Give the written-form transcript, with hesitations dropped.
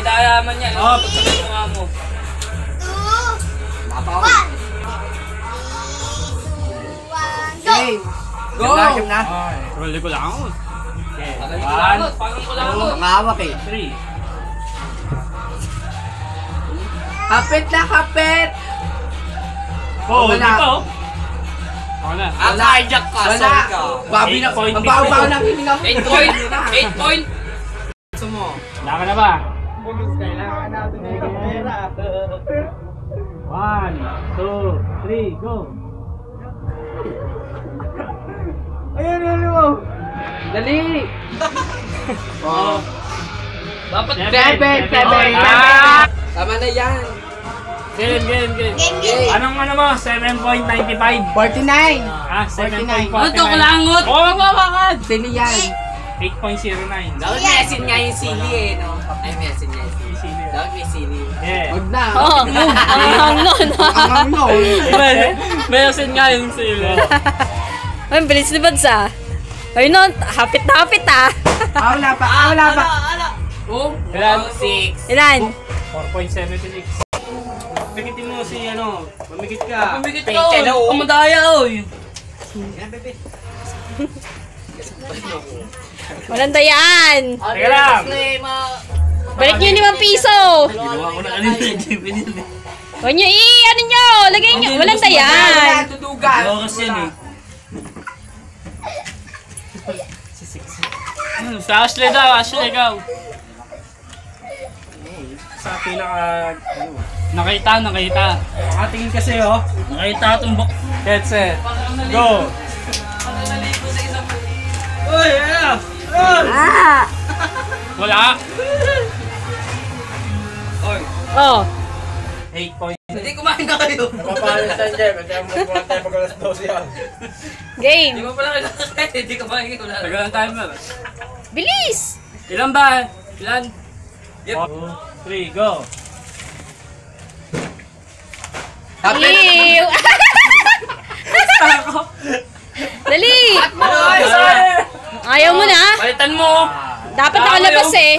Dadayaman yan. Oo, pagsabay mo nga mo. 2, 1, go! Go! Game na. Rolly ko lang ako. Okay. 1, 2, mangawak eh. 3. Kapit na kapit! Oh, wala. dito. Ako na. Hijack ka, sorry ka. Babi na, ang baho-baho ng hininga mo. 8 point. 8 point. Gusto mo? Wala ka na ba? Kailangan natin ng pera. 1, 2, 3, go! Ayun, ayun mo. Dali! Oh. Dapat 7. Tama na yan. Game. Game. Anong ano mo? 7.95. 49. Ah, 7.49. Ano to, kulangot? Oo, magwawakad! Sili yan. 8.09. Dapat mesin nga yung sili eh, no? Ay, mesin nga yung sili. Sili. Dapat may sili. Yeah. Huwag na. Oo, ang nun. Ang no. Meron nga yung sili. Ay, bilis ni Bads ah. Ay nun, hapit na hapit ah. Wala pa. Ilan? 6. Ilan? 4.76. Pikitin mo si ano, mamikit ka. Pumikit ka, oy. Kumadaya, oy. Walang dayaan. Teka lang. Balik nyo yung 5 piso. Ginawa ko na kanina, Jimmy. Huwag nyo ano nyo, lagay nyo. Walang dayaan. Tudugan. Kasi yan eh. Sa Ashley daw, Ashley ikaw. Sa pinaka... Nakita. Nakatingin kasi oh. Nakita itong headset. Go! Uy, ano? Wala. Oh. 8 points. Hindi kumain na kayo. Papalitan dyan. Kaya magbuhat tayo pag alas 12 yan. Game. Hindi mo pala kailangan. Hindi kumain kayo. Tagal ang timer. Bilis. Ilan ba? Ilan? Yep. 2, 3, go! Ew. Dali. Ayaw mo na. Palitan mo! Dapat nakalabas eh.